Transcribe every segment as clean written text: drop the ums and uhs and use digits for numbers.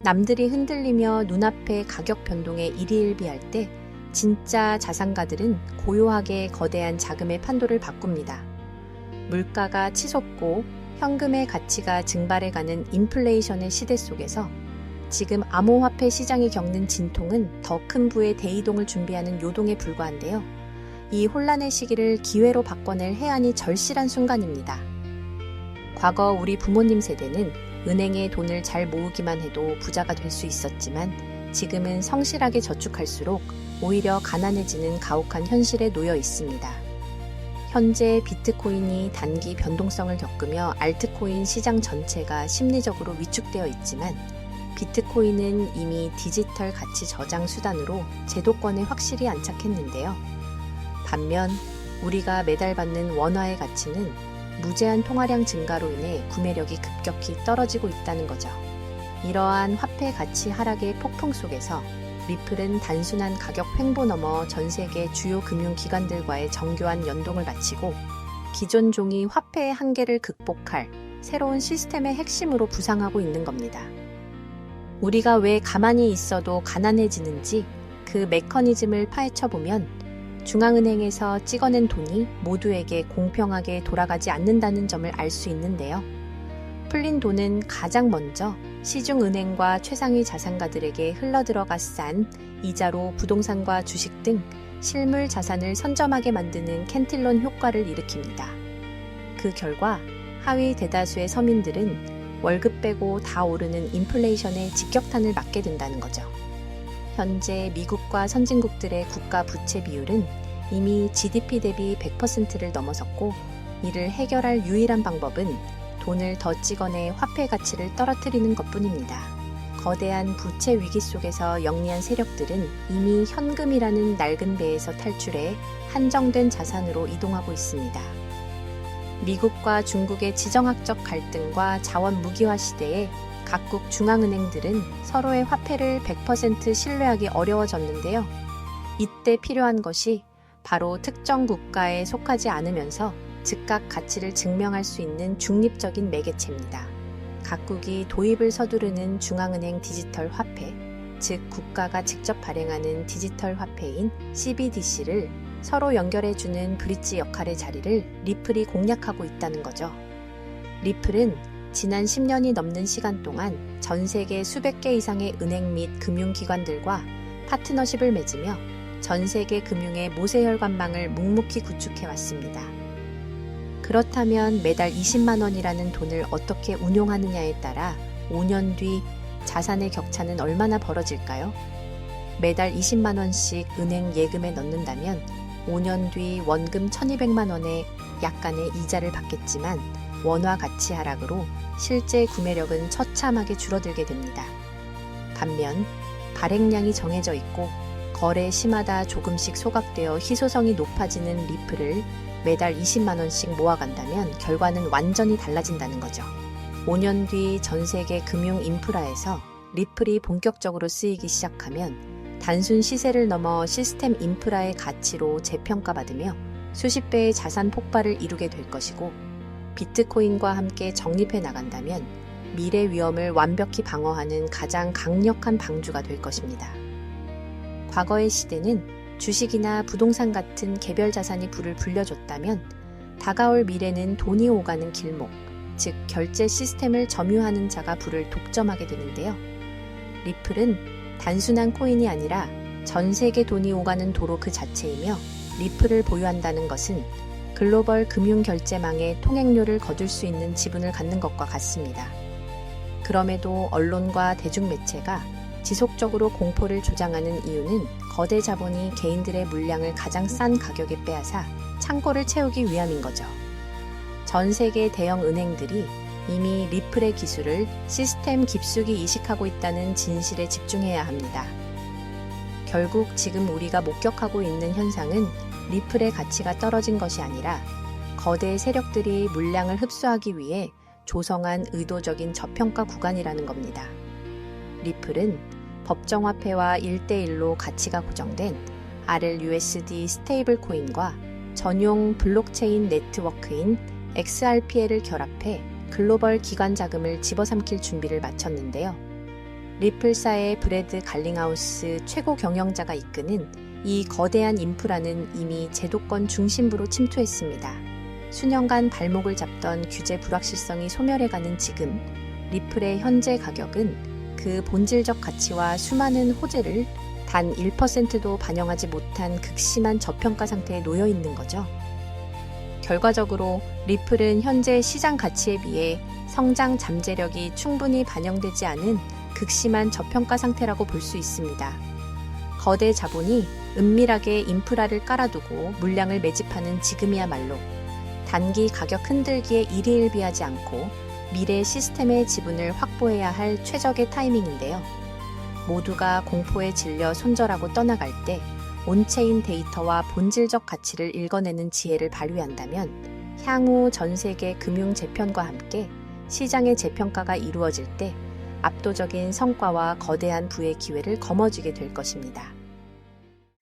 남들이 흔들리며 눈앞의 가격 변동에 일희일비할 때 진짜 자산가들은 고요하게 거대한 자금의 판도를 바꿉니다. 물가가 치솟고 현금의 가치가 증발해가는 인플레이션의 시대 속에서 지금 암호화폐 시장이 겪는 진통은 더 큰 부의 대이동을 준비하는 요동에 불과한데요. 이 혼란의 시기를 기회로 바꿔낼 해안이 절실한 순간입니다. 과거 우리 부모님 세대는 은행에 돈을 잘 모으기만 해도 부자가 될 수 있었지만 지금은 성실하게 저축할수록 오히려 가난해지는 가혹한 현실에 놓여 있습니다. 현재 비트코인이 단기 변동성을 겪으며 알트코인 시장 전체가 심리적으로 위축되어 있지만 비트코인은 이미 디지털 가치 저장 수단으로 제도권에 확실히 안착했는데요. 반면 우리가 매달 받는 원화의 가치는 무제한 통화량 증가로 인해 구매력이 급격히 떨어지고 있다는 거죠. 이러한 화폐 가치 하락의 폭풍 속에서 리플은 단순한 가격 횡보 넘어 전 세계 주요 금융기관들과의 정교한 연동을 마치고 기존 종이 화폐의 한계를 극복할 새로운 시스템의 핵심으로 부상하고 있는 겁니다. 우리가 왜 가만히 있어도 가난해지는지 그 메커니즘을 파헤쳐보면 중앙은행에서 찍어낸 돈이 모두에게 공평하게 돌아가지 않는다는 점을 알 수 있는데요. 풀린 돈은 가장 먼저 시중은행과 최상위 자산가들에게 흘러들어가 싼 이자로 부동산과 주식 등 실물 자산을 선점하게 만드는 캔틸론 효과를 일으킵니다. 그 결과 하위 대다수의 서민들은 월급 빼고 다 오르는 인플레이션의 직격탄을 맞게 된다는 거죠. 현재 미국과 선진국들의 국가 부채 비율은 이미 GDP 대비 100%를 넘어섰고 이를 해결할 유일한 방법은 돈을 더 찍어내 화폐 가치를 떨어뜨리는 것뿐입니다. 거대한 부채 위기 속에서 영리한 세력들은 이미 현금이라는 낡은 배에서 탈출해 한정된 자산으로 이동하고 있습니다. 미국과 중국의 지정학적 갈등과 자원 무기화 시대에 각국 중앙은행들은 서로의 화폐를 100% 신뢰하기 어려워졌는데요. 이때 필요한 것이 바로 특정 국가에 속하지 않으면서 즉각 가치를 증명할 수 있는 중립적인 매개체입니다. 각국이 도입을 서두르는 중앙은행 디지털 화폐, 즉 국가가 직접 발행하는 디지털 화폐인 CBDC를 서로 연결해주는 브릿지 역할의 자리를 리플이 공략하고 있다는 거죠. 리플은 지난 10년이 넘는 시간 동안 전 세계 수백 개 이상의 은행 및 금융기관들과 파트너십을 맺으며 전 세계 금융의 모세혈관망을 묵묵히 구축해왔습니다. 그렇다면 매달 20만 원이라는 돈을 어떻게 운용하느냐에 따라 5년 뒤 자산의 격차는 얼마나 벌어질까요? 매달 20만 원씩 은행 예금에 넣는다면 5년 뒤 원금 1200만 원의 약간의 이자를 받겠지만 원화 가치 하락으로 실제 구매력은 처참하게 줄어들게 됩니다. 반면 발행량이 정해져 있고 거래 시마다 조금씩 소각되어 희소성이 높아지는 리플을 매달 20만 원씩 모아간다면 결과는 완전히 달라진다는 거죠. 5년 뒤 전 세계 금융 인프라에서 리플이 본격적으로 쓰이기 시작하면 단순 시세를 넘어 시스템 인프라의 가치로 재평가받으며 수십 배의 자산 폭발을 이루게 될 것이고 비트코인과 함께 적립해 나간다면 미래 위험을 완벽히 방어하는 가장 강력한 방주가 될 것입니다. 과거의 시대는 주식이나 부동산 같은 개별 자산이 불을 불려줬다면 다가올 미래는 돈이 오가는 길목, 즉 결제 시스템을 점유하는 자가 불을 독점하게 되는데요. 리플은 단순한 코인이 아니라 전 세계 돈이 오가는 도로 그 자체이며 리플을 보유한다는 것은 글로벌 금융결제망의 통행료를 거둘 수 있는 지분을 갖는 것과 같습니다. 그럼에도 언론과 대중매체가 지속적으로 공포를 조장하는 이유는 거대 자본이 개인들의 물량을 가장 싼 가격에 빼앗아 창고를 채우기 위함인 거죠. 전 세계 대형 은행들이 이미 리플의 기술을 시스템 깊숙이 이식하고 있다는 진실에 집중해야 합니다. 결국 지금 우리가 목격하고 있는 현상은 리플의 가치가 떨어진 것이 아니라 거대 세력들이 물량을 흡수하기 위해 조성한 의도적인 저평가 구간이라는 겁니다. 리플은 법정화폐와 1대1로 가치가 고정된 RLUSD 스테이블 코인과 전용 블록체인 네트워크인 XRPL을 결합해 글로벌 기관 자금을 집어삼킬 준비를 마쳤는데요. 리플사의 브래드 갈링하우스 최고 경영자가 이끄는 이 거대한 인프라는 이미 제도권 중심부로 침투했습니다. 수년간 발목을 잡던 규제 불확실성이 소멸해가는 지금, 리플의 현재 가격은 그 본질적 가치와 수많은 호재를 단 1%도 반영하지 못한 극심한 저평가 상태에 놓여 있는 거죠. 결과적으로 리플은 현재 시장 가치에 비해 성장 잠재력이 충분히 반영되지 않은 극심한 저평가 상태라고 볼 수 있습니다. 거대 자본이 은밀하게 인프라를 깔아두고 물량을 매집하는 지금이야말로 단기 가격 흔들기에 일희일비하지 않고 미래 시스템의 지분을 확보해야 할 최적의 타이밍인데요. 모두가 공포에 질려 손절하고 떠나갈 때 온체인 데이터와 본질적 가치를 읽어내는 지혜를 발휘한다면 향후 전 세계 금융 재편과 함께 시장의 재평가가 이루어질 때 압도적인 성과와 거대한 부의 기회를 거머쥐게 될 것입니다.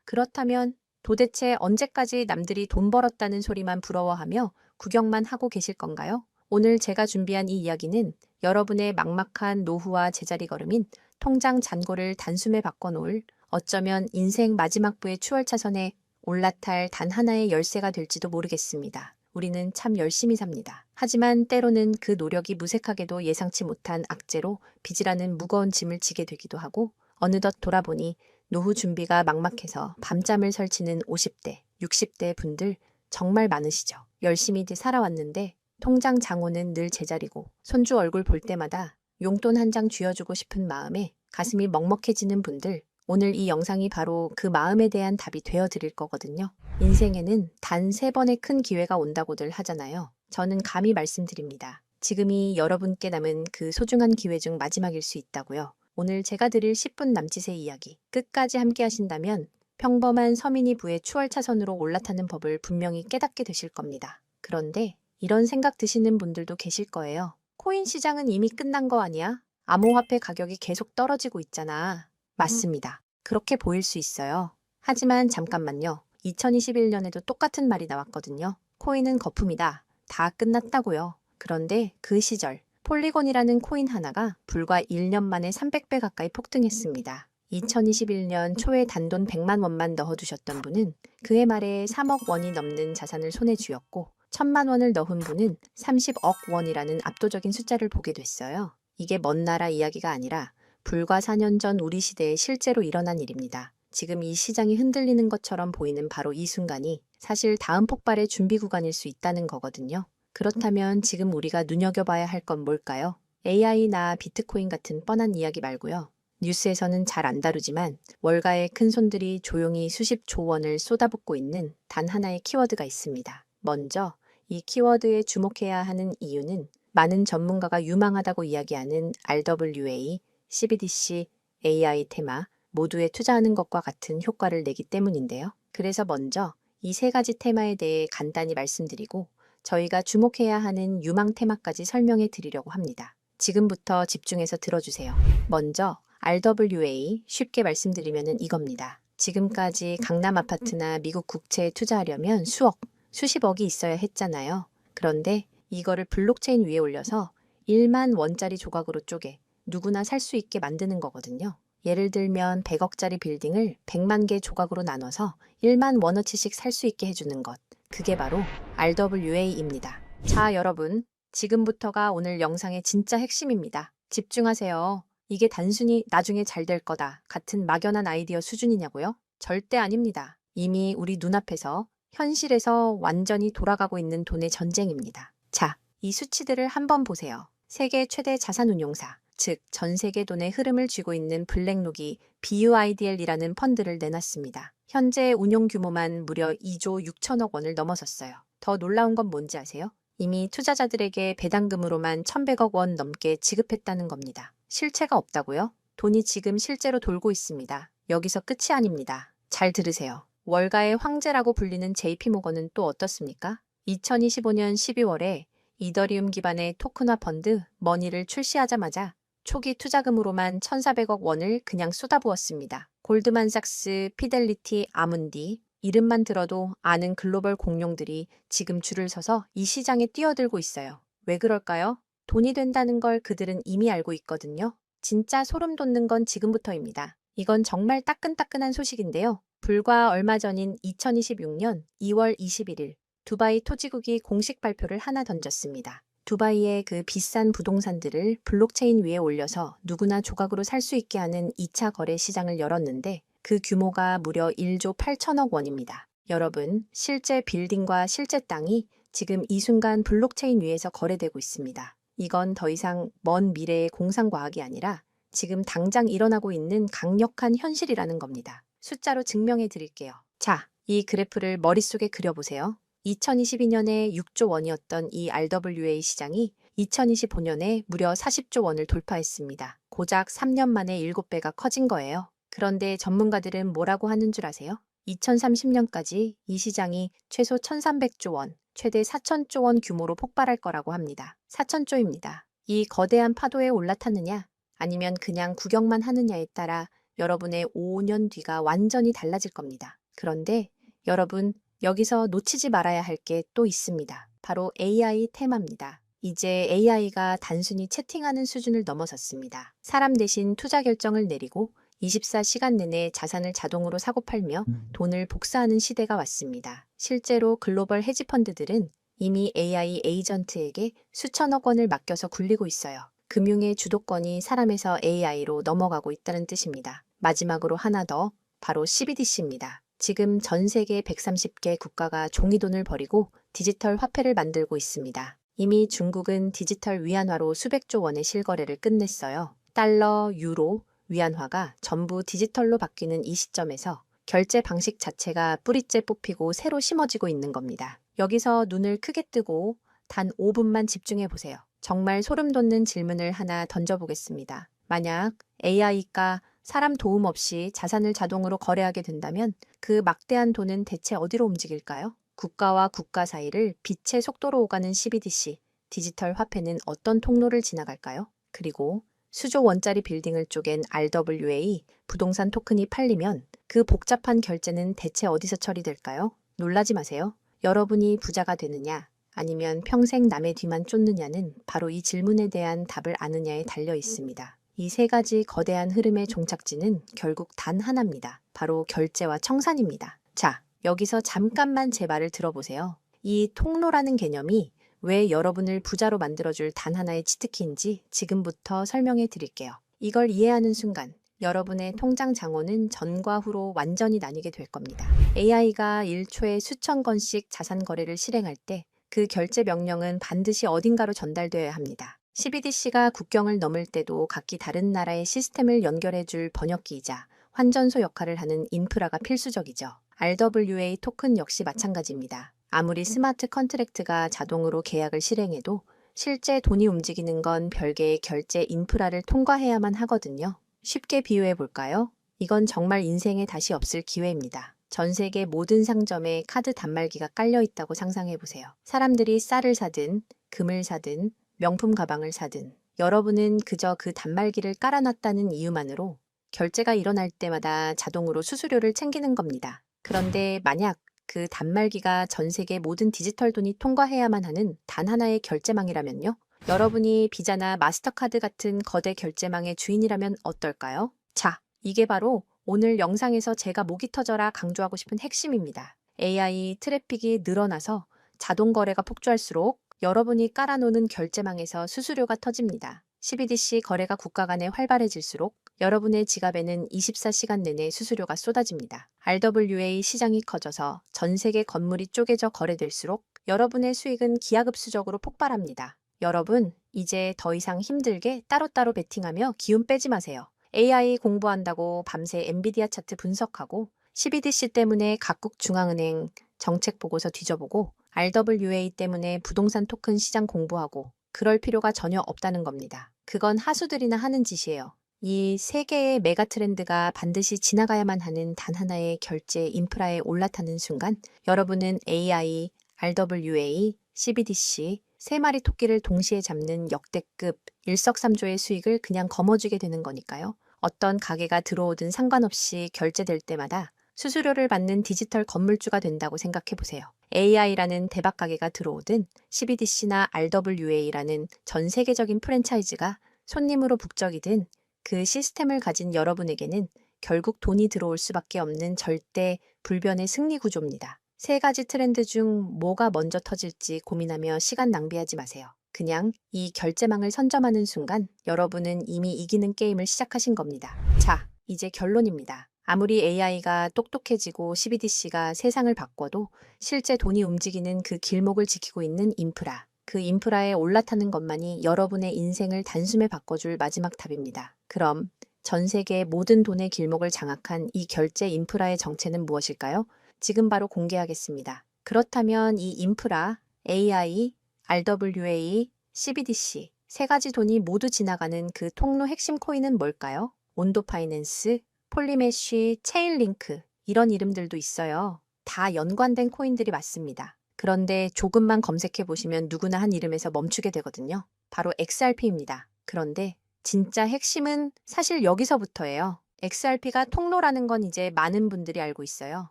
그렇다면 도대체 언제까지 남들이 돈 벌었다는 소리만 부러워하며 구경만 하고 계실 건가요? 오늘 제가 준비한 이 이야기는 여러분의 막막한 노후와 제자리 걸음인 통장 잔고를 단숨에 바꿔놓을 어쩌면 인생 마지막 부의 추월차선에 올라탈 단 하나의 열쇠가 될지도 모르겠습니다. 우리는 참 열심히 삽니다. 하지만 때로는 그 노력이 무색하게도 예상치 못한 악재로 빚이라는 무거운 짐을 지게 되기도 하고 어느덧 돌아보니 노후 준비가 막막해서 밤잠을 설치는 50대, 60대 분들 정말 많으시죠. 열심히 살아왔는데 통장 잔고는 늘 제자리고 손주 얼굴 볼 때마다 용돈 한 장 쥐어주고 싶은 마음에 가슴이 먹먹해지는 분들, 오늘 이 영상이 바로 그 마음에 대한 답이 되어드릴 거거든요. 인생에는 단 3번의 큰 기회가 온다고들 하잖아요. 저는 감히 말씀드립니다. 지금이 여러분께 남은 그 소중한 기회 중 마지막일 수 있다고요. 오늘 제가 드릴 10분 남짓의 이야기, 끝까지 함께 하신다면 평범한 서민이 부의 추월차선으로 올라타는 법을 분명히 깨닫게 되실 겁니다. 그런데 이런 생각 드시는 분들도 계실 거예요. 코인 시장은 이미 끝난 거 아니야? 암호화폐 가격이 계속 떨어지고 있잖아. 맞습니다. 그렇게 보일 수 있어요. 하지만 잠깐만요. 2021년에도 똑같은 말이 나왔거든요. 코인은 거품이다. 다 끝났다고요. 그런데 그 시절 폴리곤이라는 코인 하나가 불과 1년 만에 300배 가까이 폭등했습니다. 2021년 초에 단돈 100만 원만 넣어두셨던 분은 그해 말에 3억 원이 넘는 자산을 손에 쥐었고 1000만 원을 넣은 분은 30억 원이라는 압도적인 숫자를 보게 됐어요. 이게 먼 나라 이야기가 아니라 불과 4년 전 우리 시대에 실제로 일어난 일입니다. 지금 이 시장이 흔들리는 것처럼 보이는 바로 이 순간이 사실 다음 폭발의 준비 구간일 수 있다는 거거든요. 그렇다면 지금 우리가 눈여겨봐야 할 건 뭘까요? AI나 비트코인 같은 뻔한 이야기 말고요. 뉴스에서는 잘 안 다루지만 월가의 큰손들이 조용히 수십조 원을 쏟아붓고 있는 단 하나의 키워드가 있습니다. 먼저 이 키워드에 주목해야 하는 이유는 많은 전문가가 유망하다고 이야기하는 RWA, CBDC, AI 테마 모두에 투자하는 것과 같은 효과를 내기 때문인데요. 그래서 먼저 이 3가지 테마에 대해 간단히 말씀드리고 저희가 주목해야 하는 유망 테마까지 설명해 드리려고 합니다. 지금부터 집중해서 들어주세요. 먼저 RWA, 쉽게 말씀드리면 이겁니다. 지금까지 강남 아파트나 미국 국채에 투자하려면 수억, 수십억이 있어야 했잖아요. 그런데 이거를 블록체인 위에 올려서 1만 원짜리 조각으로 쪼개 누구나 살 수 있게 만드는 거거든요. 예를 들면 100억짜리 빌딩을 100만 개 조각으로 나눠서 1만 원어치씩 살 수 있게 해주는 것. 그게 바로 RWA입니다. 자, 여러분. 지금부터가 오늘 영상의 진짜 핵심입니다. 집중하세요. 이게 단순히 나중에 잘 될 거다 같은 막연한 아이디어 수준이냐고요? 절대 아닙니다. 이미 우리 눈앞에서 현실에서 완전히 돌아가고 있는 돈의 전쟁입니다. 자, 이 수치들을 한번 보세요. 세계 최대 자산운용사, 즉 전 세계 돈의 흐름을 쥐고 있는 블랙록이 BUIDL이라는 펀드를 내놨습니다. 현재 운용 규모만 무려 2조 6천억 원을 넘어섰어요. 더 놀라운 건 뭔지 아세요? 이미 투자자들에게 배당금으로만 1,100억 원 넘게 지급했다는 겁니다. 실체가 없다고요? 돈이 지금 실제로 돌고 있습니다. 여기서 끝이 아닙니다. 잘 들으세요. 월가의 황제라고 불리는 JP모건은 또 어떻습니까? 2025년 12월에 이더리움 기반의 토큰화 펀드 머니를 출시하자마자 초기 투자금으로만 1,400억 원을 그냥 쏟아부었습니다. 골드만삭스, 피델리티, 아문디, 이름만 들어도 아는 글로벌 공룡들이 지금 줄을 서서 이 시장에 뛰어들고 있어요. 왜 그럴까요? 돈이 된다는 걸 그들은 이미 알고 있거든요. 진짜 소름 돋는 건 지금부터입니다. 이건 정말 따끈따끈한 소식인데요. 불과 얼마 전인 2026년 2월 21일 두바이 토지국이 공식 발표를 하나 던졌습니다. 두바이의 그 비싼 부동산들을 블록체인 위에 올려서 누구나 조각으로 살 수 있게 하는 2차 거래 시장을 열었는데 그 규모가 무려 1조 8천억 원입니다. 여러분, 실제 빌딩과 실제 땅이 지금 이 순간 블록체인 위에서 거래되고 있습니다. 이건 더 이상 먼 미래의 공상과학이 아니라 지금 당장 일어나고 있는 강력한 현실이라는 겁니다. 숫자로 증명해 드릴게요. 자, 이 그래프를 머릿속에 그려보세요. 2022년에 6조 원이었던 이 RWA 시장이 2025년에 무려 40조 원을 돌파했습니다. 고작 3년 만에 7배가 커진 거예요. 그런데 전문가들은 뭐라고 하는 줄 아세요? 2030년까지 이 시장이 최소 1,300조 원, 최대 4,000조 원 규모로 폭발할 거라고 합니다. 4,000조입니다. 이 거대한 파도에 올라탔느냐, 아니면 그냥 구경만 하느냐에 따라 여러분의 5년 뒤가 완전히 달라질 겁니다. 그런데 여러분, 여기서 놓치지 말아야 할 게 또 있습니다. 바로 AI 테마입니다. 이제 AI가 단순히 채팅하는 수준을 넘어섰습니다. 사람 대신 투자 결정을 내리고 24시간 내내 자산을 자동으로 사고 팔며 돈을 복사하는 시대가 왔습니다. 실제로 글로벌 헤지펀드들은 이미 AI 에이전트에게 수천억 원을 맡겨서 굴리고 있어요. 금융의 주도권이 사람에서 AI로 넘어가고 있다는 뜻입니다. 마지막으로 하나 더, 바로 CBDC입니다. 지금 전 세계 130개 국가가 종이돈을 버리고 디지털 화폐를 만들고 있습니다. 이미 중국은 디지털 위안화로 수백조 원의 실거래를 끝냈어요. 달러, 유로, 위안화가 전부 디지털로 바뀌는 이 시점에서 결제 방식 자체가 뿌리째 뽑히고 새로 심어지고 있는 겁니다. 여기서 눈을 크게 뜨고 단 5분만 집중해 보세요. 정말 소름 돋는 질문을 하나 던져보겠습니다. 만약 AI가 사람 도움 없이 자산을 자동으로 거래하게 된다면 그 막대한 돈은 대체 어디로 움직일까요? 국가와 국가 사이를 빛의 속도로 오가는 CBDC, 디지털 화폐는 어떤 통로를 지나갈까요? 그리고 수조 원짜리 빌딩을 쪼갠 RWA, 부동산 토큰이 팔리면 그 복잡한 결제는 대체 어디서 처리될까요? 놀라지 마세요. 여러분이 부자가 되느냐, 아니면 평생 남의 뒤만 쫓느냐는 바로 이 질문에 대한 답을 아느냐에 달려 있습니다. 이 세 가지 거대한 흐름의 종착지는 결국 단 하나입니다. 바로 결제와 청산입니다. 자, 여기서 잠깐만 제 말을 들어보세요. 이 통로라는 개념이 왜 여러분을 부자로 만들어줄 단 하나의 치트키인지 지금부터 설명해 드릴게요. 이걸 이해하는 순간 여러분의 통장 장원은 전과 후로 완전히 나뉘게 될 겁니다. AI가 1초에 수천 건씩 자산 거래를 실행할 때 그 결제 명령은 반드시 어딘가로 전달되어야 합니다. CBDC가 국경을 넘을 때도 각기 다른 나라의 시스템을 연결해줄 번역기이자 환전소 역할을 하는 인프라가 필수적이죠. RWA 토큰 역시 마찬가지입니다. 아무리 스마트 컨트랙트가 자동으로 계약을 실행해도 실제 돈이 움직이는 건 별개의 결제 인프라를 통과해야만 하거든요. 쉽게 비유해 볼까요? 이건 정말 인생에 다시 없을 기회입니다. 전 세계 모든 상점에 카드 단말기가 깔려 있다고 상상해 보세요. 사람들이 쌀을 사든, 금을 사든, 명품 가방을 사든, 여러분은 그저 그 단말기를 깔아놨다는 이유만으로 결제가 일어날 때마다 자동으로 수수료를 챙기는 겁니다. 그런데 만약 그 단말기가 전 세계 모든 디지털 돈이 통과해야만 하는 단 하나의 결제망이라면요? 여러분이 비자나 마스터카드 같은 거대 결제망의 주인이라면 어떨까요? 자, 이게 바로 오늘 영상에서 제가 목이 터져라 강조하고 싶은 핵심입니다. AI 트래픽이 늘어나서 자동 거래가 폭주할수록 여러분이 깔아놓는 결제망에서 수수료가 터집니다. CBDC 거래가 국가 간에 활발해질수록 여러분의 지갑에는 24시간 내내 수수료가 쏟아집니다. RWA 시장이 커져서 전 세계 건물이 쪼개져 거래될수록 여러분의 수익은 기하급수적으로 폭발합니다. 여러분, 이제 더 이상 힘들게 따로따로 베팅하며 기운 빼지 마세요. AI 공부한다고 밤새 엔비디아 차트 분석하고 CBDC 때문에 각국 중앙은행 정책 보고서 뒤져보고 RWA 때문에 부동산 토큰 시장 공부하고 그럴 필요가 전혀 없다는 겁니다. 그건 하수들이나 하는 짓이에요. 이 세 개의 메가 트렌드가 반드시 지나가야만 하는 단 하나의 결제 인프라에 올라타는 순간 여러분은 AI, RWA, CBDC 세 마리 토끼를 동시에 잡는 역대급 일석삼조의 수익을 그냥 거머쥐게 되는 거니까요. 어떤 가게가 들어오든 상관없이 결제될 때마다 수수료를 받는 디지털 건물주가 된다고 생각해 보세요. AI라는 대박 가게가 들어오든 CBDC나 RWA라는 전 세계적인 프랜차이즈가 손님으로 북적이든 그 시스템을 가진 여러분에게는 결국 돈이 들어올 수밖에 없는 절대 불변의 승리 구조입니다. 세 가지 트렌드 중 뭐가 먼저 터질지 고민하며 시간 낭비하지 마세요. 그냥 이 결제망을 선점하는 순간 여러분은 이미 이기는 게임을 시작하신 겁니다. 자, 이제 결론입니다. 아무리 AI가 똑똑해지고 CBDC가 세상을 바꿔도 실제 돈이 움직이는 그 길목을 지키고 있는 인프라, 그 인프라에 올라타는 것만이 여러분의 인생을 단숨에 바꿔줄 마지막 답입니다. 그럼 전 세계의 모든 돈의 길목을 장악한 이 결제 인프라의 정체는 무엇일까요? 지금 바로 공개하겠습니다. 그렇다면 이 인프라, AI, RWA, CBDC 세 가지 돈이 모두 지나가는 그 통로 핵심 코인은 뭘까요? 온도 파이낸스, 폴리메쉬, 체인링크 이런 이름들도 있어요. 다 연관된 코인들이 맞습니다. 그런데 조금만 검색해 보시면 누구나 한 이름에서 멈추게 되거든요. 바로 XRP입니다. 그런데 진짜 핵심은 사실 여기서부터예요. XRP가 통로라는 건 이제 많은 분들이 알고 있어요.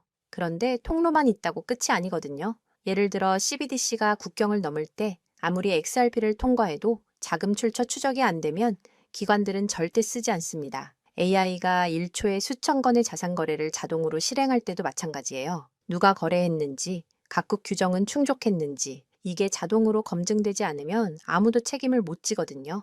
그런데 통로만 있다고 끝이 아니거든요. 예를 들어 CBDC가 국경을 넘을 때 아무리 XRP를 통과해도 자금 출처 추적이 안 되면 기관들은 절대 쓰지 않습니다. AI가 1초에 수천 건의 자산 거래를 자동으로 실행할 때도 마찬가지예요. 누가 거래했는지, 각국 규정은 충족했는지 이게 자동으로 검증되지 않으면 아무도 책임을 못 지거든요.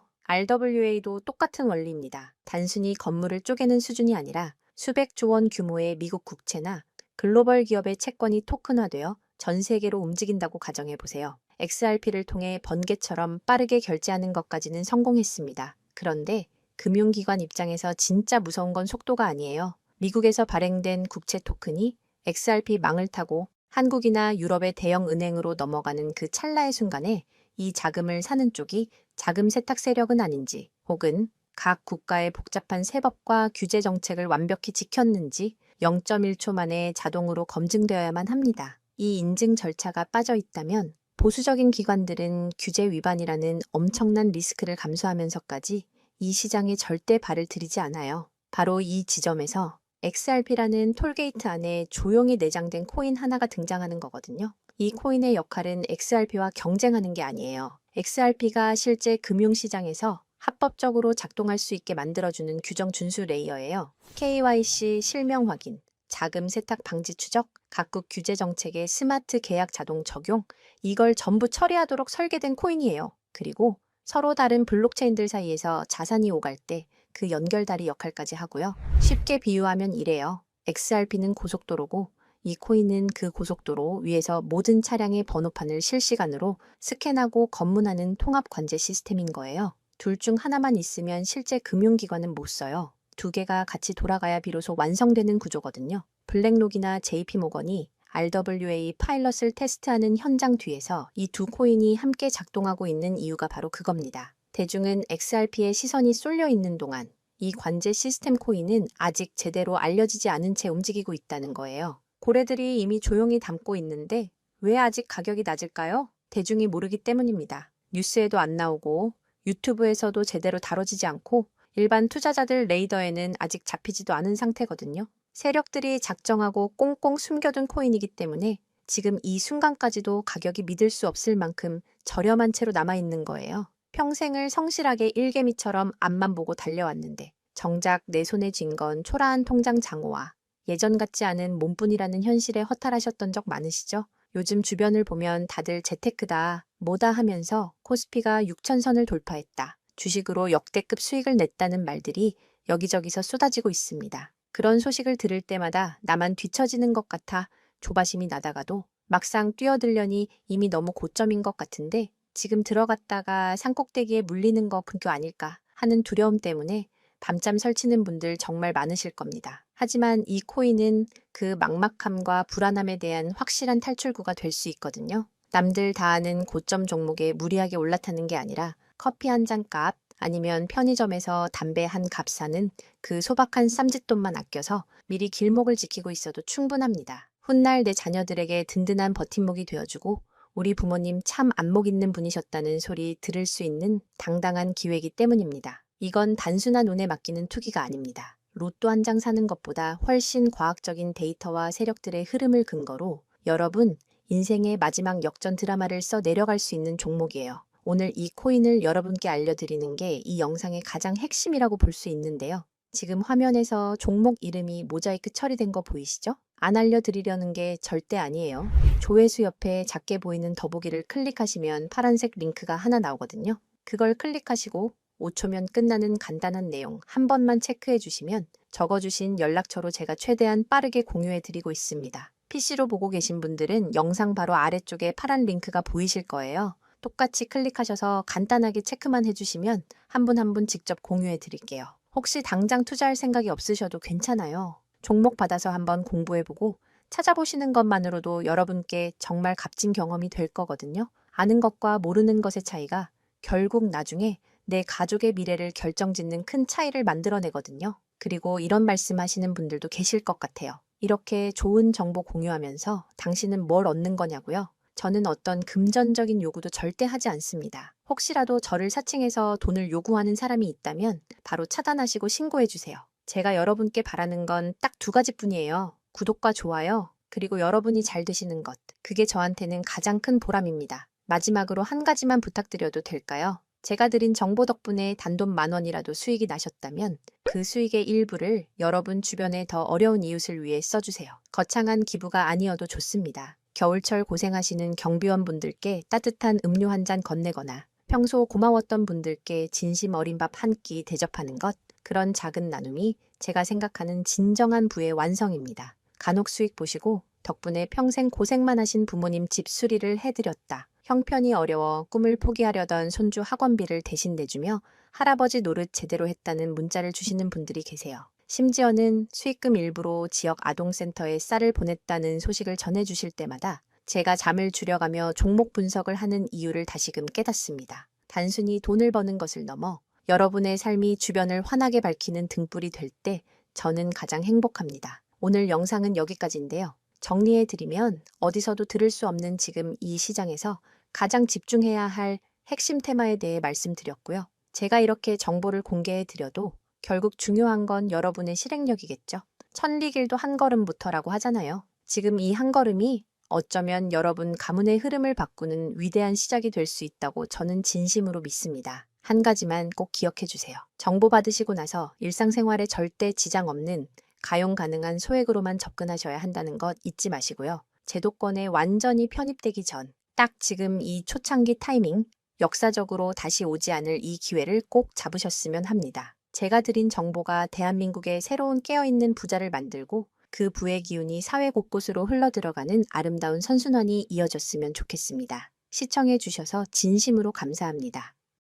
RWA도 똑같은 원리입니다. 단순히 건물을 쪼개는 수준이 아니라 수백 조 원 규모의 미국 국채나 글로벌 기업의 채권이 토큰화되어 전 세계로 움직인다고 가정해 보세요. XRP를 통해 번개처럼 빠르게 결제하는 것까지는 성공했습니다. 그런데 금융기관 입장에서 진짜 무서운 건 속도가 아니에요. 미국에서 발행된 국채 토큰이 XRP 망을 타고 한국이나 유럽의 대형 은행으로 넘어가는 그 찰나의 순간에 이 자금을 사는 쪽이 자금 세탁 세력은 아닌지, 혹은 각 국가의 복잡한 세법과 규제 정책을 완벽히 지켰는지 0.1초 만에 자동으로 검증되어야만 합니다. 이 인증 절차가 빠져 있다면 보수적인 기관들은 규제 위반이라는 엄청난 리스크를 감수하면서까지 이 시장에 절대 발을 들이지 않아요. 바로 이 지점에서 XRP라는 톨게이트 안에 조용히 내장된 코인 하나가 등장하는 거거든요. 이 코인의 역할은 XRP와 경쟁하는 게 아니에요. XRP가 실제 금융시장에서 합법적으로 작동할 수 있게 만들어주는 규정 준수 레이어예요. KYC 실명 확인, 자금 세탁 방지 추적, 각국 규제 정책의 스마트 계약 자동 적용, 이걸 전부 처리하도록 설계된 코인이에요. 그리고 서로 다른 블록체인들 사이에서 자산이 오갈 때 그 연결다리 역할까지 하고요. 쉽게 비유하면 이래요. XRP는 고속도로고 이 코인은 그 고속도로 위에서 모든 차량의 번호판을 실시간으로 스캔하고 검문하는 통합 관제 시스템인 거예요. 둘 중 하나만 있으면 실제 금융기관은 못 써요. 두 개가 같이 돌아가야 비로소 완성되는 구조거든요. 블랙록이나 JP모건이 RWA 파일럿을 테스트하는 현장 뒤에서 이 두 코인이 함께 작동하고 있는 이유가 바로 그겁니다. 대중은 XRP에 시선이 쏠려 있는 동안 이 관제 시스템 코인은 아직 제대로 알려지지 않은 채 움직이고 있다는 거예요. 고래들이 이미 조용히 담고 있는데 왜 아직 가격이 낮을까요? 대중이 모르기 때문입니다. 뉴스에도 안 나오고 유튜브에서도 제대로 다뤄지지 않고 일반 투자자들 레이더에는 아직 잡히지도 않은 상태거든요. 세력들이 작정하고 꽁꽁 숨겨둔 코인이기 때문에 지금 이 순간까지도 가격이 믿을 수 없을 만큼 저렴한 채로 남아있는 거예요. 평생을 성실하게 일개미처럼 앞만 보고 달려왔는데 정작 내 손에 쥔 건 초라한 통장 잔고와 예전 같지 않은 몸뿐이라는 현실에 허탈하셨던 적 많으시죠? 요즘 주변을 보면 다들 재테크다, 뭐다 하면서 코스피가 6,000선을 돌파했다, 주식으로 역대급 수익을 냈다는 말들이 여기저기서 쏟아지고 있습니다. 그런 소식을 들을 때마다 나만 뒤처지는 것 같아 조바심이 나다가도 막상 뛰어들려니 이미 너무 고점인 것 같은데 지금 들어갔다가 산꼭대기에 물리는 거 그거 아닐까 하는 두려움 때문에 밤잠 설치는 분들 정말 많으실 겁니다. 하지만 이 코인은 그 막막함과 불안함에 대한 확실한 탈출구가 될 수 있거든요. 남들 다 아는 고점 종목에 무리하게 올라타는 게 아니라 커피 한 잔 값 아니면 편의점에서 담배 한 값 사는 그 소박한 쌈짓돈만 아껴서 미리 길목을 지키고 있어도 충분합니다. 훗날 내 자녀들에게 든든한 버팀목이 되어주고 우리 부모님 참 안목 있는 분이셨다는 소리 들을 수 있는 당당한 기회이기 때문입니다. 이건 단순한 운에 맡기는 투기가 아닙니다. 로또 한 장 사는 것보다 훨씬 과학적인 데이터와 세력들의 흐름을 근거로 여러분 인생의 마지막 역전 드라마를 써 내려갈 수 있는 종목이에요. 오늘 이 코인을 여러분께 알려드리는 게 이 영상의 가장 핵심이라고 볼 수 있는데요. 지금 화면에서 종목 이름이 모자이크 처리된 거 보이시죠? 안 알려드리려는 게 절대 아니에요. 조회수 옆에 작게 보이는 더보기를 클릭하시면 파란색 링크가 하나 나오거든요. 그걸 클릭하시고 5초면 끝나는 간단한 내용 한 번만 체크해 주시면 적어주신 연락처로 제가 최대한 빠르게 공유해 드리고 있습니다. PC로 보고 계신 분들은 영상 바로 아래쪽에 파란 링크가 보이실 거예요. 똑같이 클릭하셔서 간단하게 체크만 해주시면 한 분 한 분 직접 공유해 드릴게요. 혹시 당장 투자할 생각이 없으셔도 괜찮아요. 종목 받아서 한번 공부해보고 찾아보시는 것만으로도 여러분께 정말 값진 경험이 될 거거든요. 아는 것과 모르는 것의 차이가 결국 나중에 내 가족의 미래를 결정짓는 큰 차이를 만들어내거든요. 그리고 이런 말씀 하시는 분들도 계실 것 같아요. 이렇게 좋은 정보 공유하면서 당신은 뭘 얻는 거냐고요? 저는 어떤 금전적인 요구도 절대 하지 않습니다. 혹시라도 저를 사칭해서 돈을 요구하는 사람이 있다면 바로 차단하시고 신고해 주세요. 제가 여러분께 바라는 건 딱 두 가지뿐이에요. 구독과 좋아요, 그리고 여러분이 잘 되시는 것. 그게 저한테는 가장 큰 보람입니다. 마지막으로 한 가지만 부탁드려도 될까요? 제가 드린 정보 덕분에 단돈 10,000원이라도 수익이 나셨다면 그 수익의 일부를 여러분 주변에 더 어려운 이웃을 위해 써주세요. 거창한 기부가 아니어도 좋습니다. 겨울철 고생하시는 경비원분들께 따뜻한 음료 한 잔 건네거나 평소 고마웠던 분들께 진심 어린 밥 한 끼 대접하는 것, 그런 작은 나눔이 제가 생각하는 진정한 부의 완성입니다. 간혹 수익 보시고 덕분에 평생 고생만 하신 부모님 집 수리를 해드렸다. 형편이 어려워 꿈을 포기하려던 손주 학원비를 대신 내주며 할아버지 노릇 제대로 했다는 문자를 주시는 분들이 계세요. 심지어는 수익금 일부로 지역 아동센터에 쌀을 보냈다는 소식을 전해주실 때마다 제가 잠을 줄여가며 종목 분석을 하는 이유를 다시금 깨닫습니다. 단순히 돈을 버는 것을 넘어 여러분의 삶이 주변을 환하게 밝히는 등불이 될 때 저는 가장 행복합니다. 오늘 영상은 여기까지인데요. 정리해드리면 어디서도 들을 수 없는 지금 이 시장에서 가장 집중해야 할 핵심 테마에 대해 말씀드렸고요. 제가 이렇게 정보를 공개해드려도 결국 중요한 건 여러분의 실행력이겠죠. 천리길도 한 걸음부터라고 하잖아요. 지금 이 한 걸음이 어쩌면 여러분 가문의 흐름을 바꾸는 위대한 시작이 될 수 있다고 저는 진심으로 믿습니다. 한 가지만 꼭 기억해 주세요. 정보 받으시고 나서 일상생활에 절대 지장 없는 가용 가능한 소액으로만 접근하셔야 한다는 것 잊지 마시고요. 제도권에 완전히 편입되기 전, 딱 지금 이 초창기 타이밍, 역사적으로 다시 오지 않을 이 기회를 꼭 잡으셨으면 합니다. 제가 드린 정보가 대한민국의 새로운 깨어있는 부자를 만들고 그 부의 기운이 사회 곳곳으로 흘러들어가는 아름다운 선순환이 이어졌으면 좋겠습니다. 시청해 주셔서 진심으로 감사합니다.